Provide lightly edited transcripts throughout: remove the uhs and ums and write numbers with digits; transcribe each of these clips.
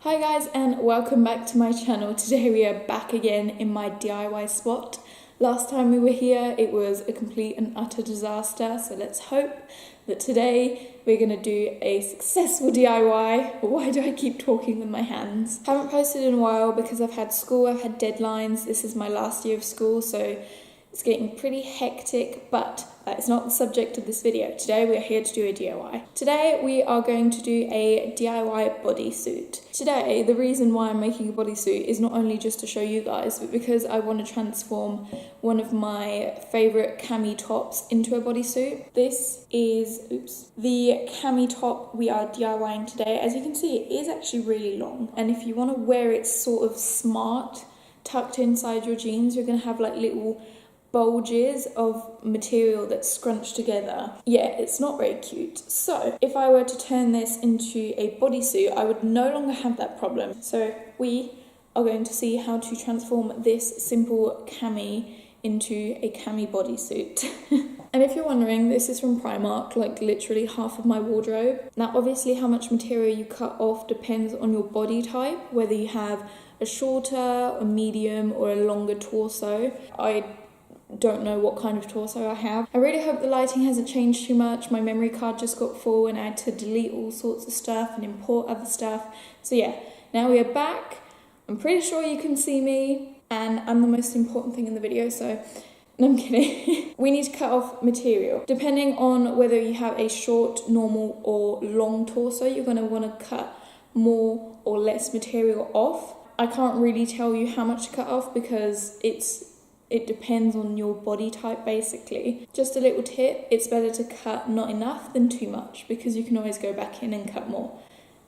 Hi guys and welcome back to my channel. Today we are back again in my DIY spot. Last time we were here it was a complete and utter disaster, so let's hope that today we're going to do a successful DIY. Why do I keep talking with my hands? Haven't posted in a while because I've had school, I've had deadlines. This is my last year of school, so it's getting pretty hectic, but that is not the subject of this video. Today we are here to do a DIY. Today we are going to do a DIY bodysuit. Today, the reason why I'm making a bodysuit is not only just to show you guys, but because I want to transform one of my favourite cami tops into a bodysuit. This is, the cami top we are DIYing today. As you can see, it is actually really long. And if you want to wear it sort of smart, tucked inside your jeans, you're going to have like little bulges of material that's scrunched together. Yeah, it's not very cute. So if I were to turn this into a bodysuit, I would no longer have that problem. So we are going to see how to transform this simple cami into a cami bodysuit. And if you're wondering, this is from Primark, like literally half of my wardrobe. Now obviously how much material you cut off depends on your body type, whether you have a shorter, a medium or a longer torso. I don't know what kind of torso I have. I really hope the lighting hasn't changed too much. My memory card just got full and I had to delete all sorts of stuff and import other stuff. So yeah, now we are back. I'm pretty sure you can see me and I'm the most important thing in the video, so no, I'm kidding. We need to cut off material. Depending on whether you have a short, normal or long torso, you're going to want to cut more or less material off. I can't really tell you how much to cut off because it depends on your body type basically. Just a little tip, it's better to cut not enough than too much because you can always go back in and cut more.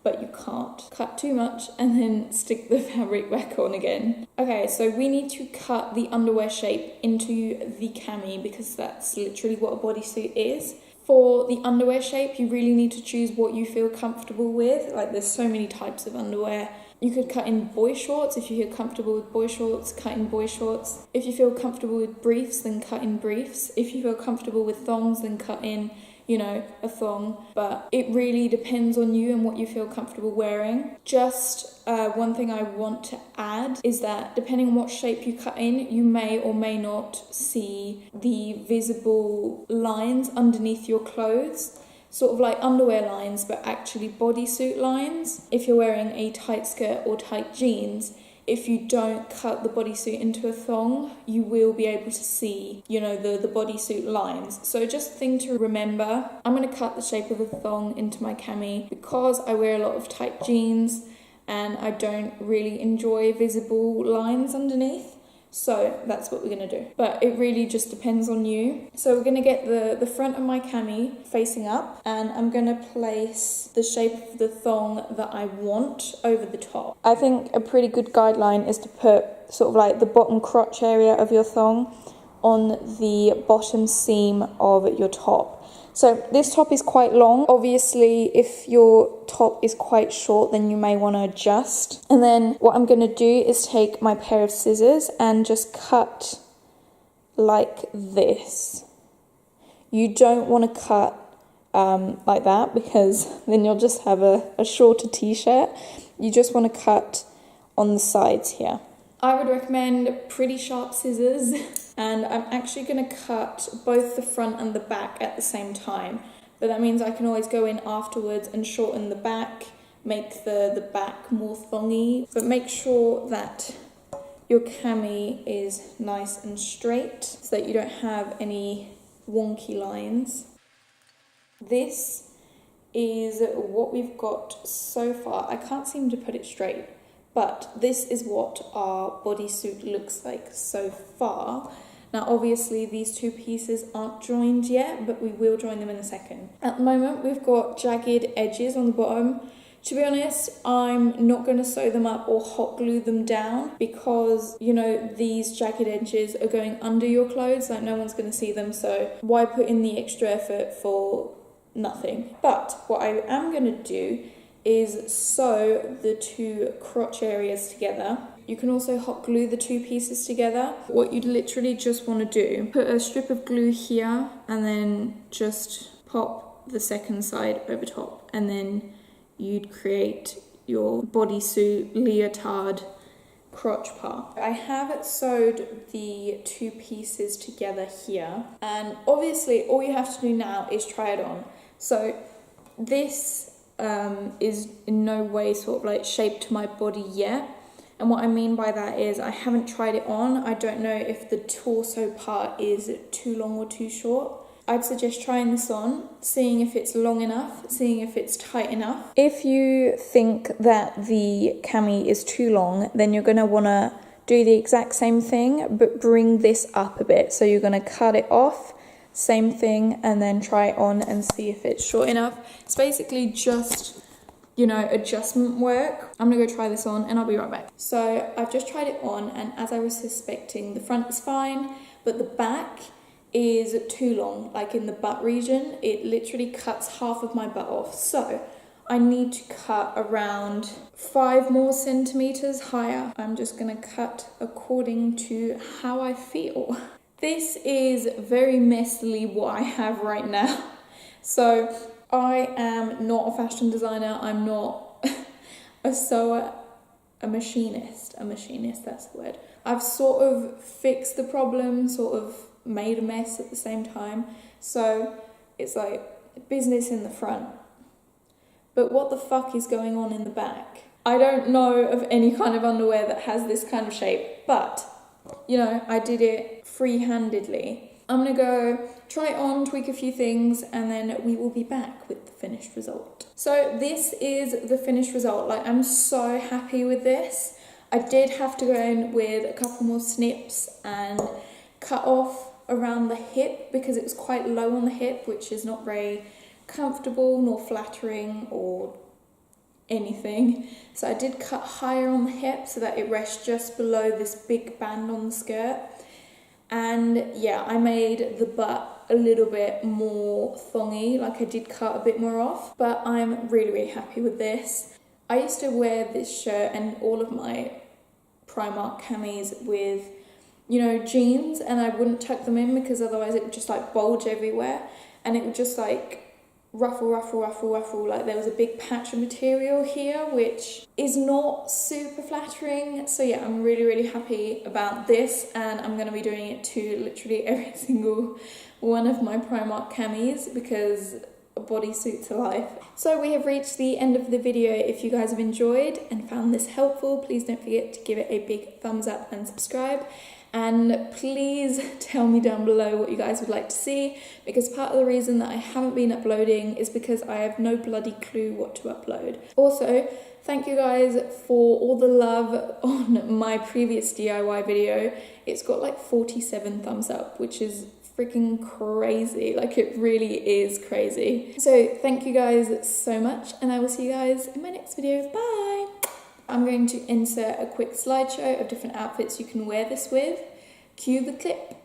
But you can't cut too much and then stick the fabric back on again. Okay, so we need to cut the underwear shape into the cami because that's literally what a bodysuit is. For the underwear shape, you really need to choose what you feel comfortable with. Like there's so many types of underwear. You could cut in boy shorts if you feel comfortable with boy shorts, cut in boy shorts. If you feel comfortable with briefs, then cut in briefs. If you feel comfortable with thongs, then cut in, a thong. But it really depends on you and what you feel comfortable wearing. Just one thing I want to add is that depending on what shape you cut in, you may or may not see the visible lines underneath your clothes. Sort of like underwear lines, but actually bodysuit lines. If you're wearing a tight skirt or tight jeans, if you don't cut the bodysuit into a thong, you will be able to see, the bodysuit lines. So just a thing to remember, I'm going to cut the shape of a thong into my cami because I wear a lot of tight jeans and I don't really enjoy visible lines underneath. So that's what we're going to do. But it really just depends on you. So we're going to get the front of my cami facing up and I'm going to place the shape of the thong that I want over the top. I think a pretty good guideline is to put sort of like the bottom crotch area of your thong on the bottom seam of your top. So this top is quite long. Obviously, if your top is quite short, then you may want to adjust. And then what I'm going to do is take my pair of scissors and just cut like this. You don't want to cut like that because then you'll just have a shorter t-shirt. You just want to cut on the sides here. I would recommend pretty sharp scissors. And I'm actually going to cut both the front and the back at the same time. But that means I can always go in afterwards and shorten the back, make the back more thongy. But make sure that your cami is nice and straight so that you don't have any wonky lines. This is what we've got so far. I can't seem to put it straight, but this is what our bodysuit looks like so far. Now obviously these two pieces aren't joined yet, but we will join them in a second. At the moment we've got jagged edges on the bottom. To be honest, I'm not going to sew them up or hot glue them down because, these jagged edges are going under your clothes, like no one's going to see them, so why put in the extra effort for nothing? But what I am going to do is sew the two crotch areas together. You can also hot glue the two pieces together. What you'd literally just want to do, put a strip of glue here and then just pop the second side over top and then you'd create your bodysuit leotard crotch part. I have sewed the two pieces together here, and obviously all you have to do now is try it on. So this is in no way sort of like shaped to my body yet, and what I mean by that is I haven't tried it on. I don't know if the torso part is too long or too short. I'd suggest trying this on, seeing if it's long enough, seeing if it's tight enough. If you think that the cami is too long, then you're going to want to do the exact same thing, but bring this up a bit. So you're going to cut it off, same thing, and then try it on and see if it's short enough. It's basically just, you know, adjustment work. I'm going to go try this on and I'll be right back. So I've just tried it on, and as I was suspecting, the front is fine, but the back is too long. Like in the butt region, it literally cuts half of my butt off. So I need to cut around 5 more centimeters higher. I'm just gonna cut according to how I feel. This is very messily what I have right now. So I am not a fashion designer. I'm not a sewer, a machinist, that's the word. I've sort of fixed the problem, sort of made a mess at the same time. So it's like business in the front. But what the fuck is going on in the back? I don't know of any kind of underwear that has this kind of shape, but you know, I did it free-handedly. I'm gonna go try it on, tweak a few things, and then we will be back with the finished result. So this is the finished result. Like, I'm so happy with this. I did have to go in with a couple more snips and cut off around the hip because it was quite low on the hip, which is not very comfortable nor flattering or anything. So I did cut higher on the hip so that it rests just below this big band on the skirt. And yeah, I made the butt a little bit more thongy, like I did cut a bit more off, but I'm really, really happy with this. I used to wear this shirt and all of my Primark camis with, you know, jeans, and I wouldn't tuck them in because otherwise it would just like bulge everywhere, and it would just like ruffle, like there was a big patch of material here, which is not super flattering. So yeah, I'm really, really happy about this, and I'm going to be doing it to literally every single one of my Primark camis because bodysuits are life. So we have reached the end of the video. If you guys have enjoyed and found this helpful, please don't forget to give it a big thumbs up and subscribe. And please tell me down below what you guys would like to see, because part of the reason that I haven't been uploading is because I have no bloody clue what to upload. Also, thank you guys for all the love on my previous DIY video. It's got like 47 thumbs up, which is freaking crazy. Like, it really is crazy. So thank you guys so much, and I will see you guys in my next video. Bye! I'm going to insert a quick slideshow of different outfits you can wear this with. Cue the clip.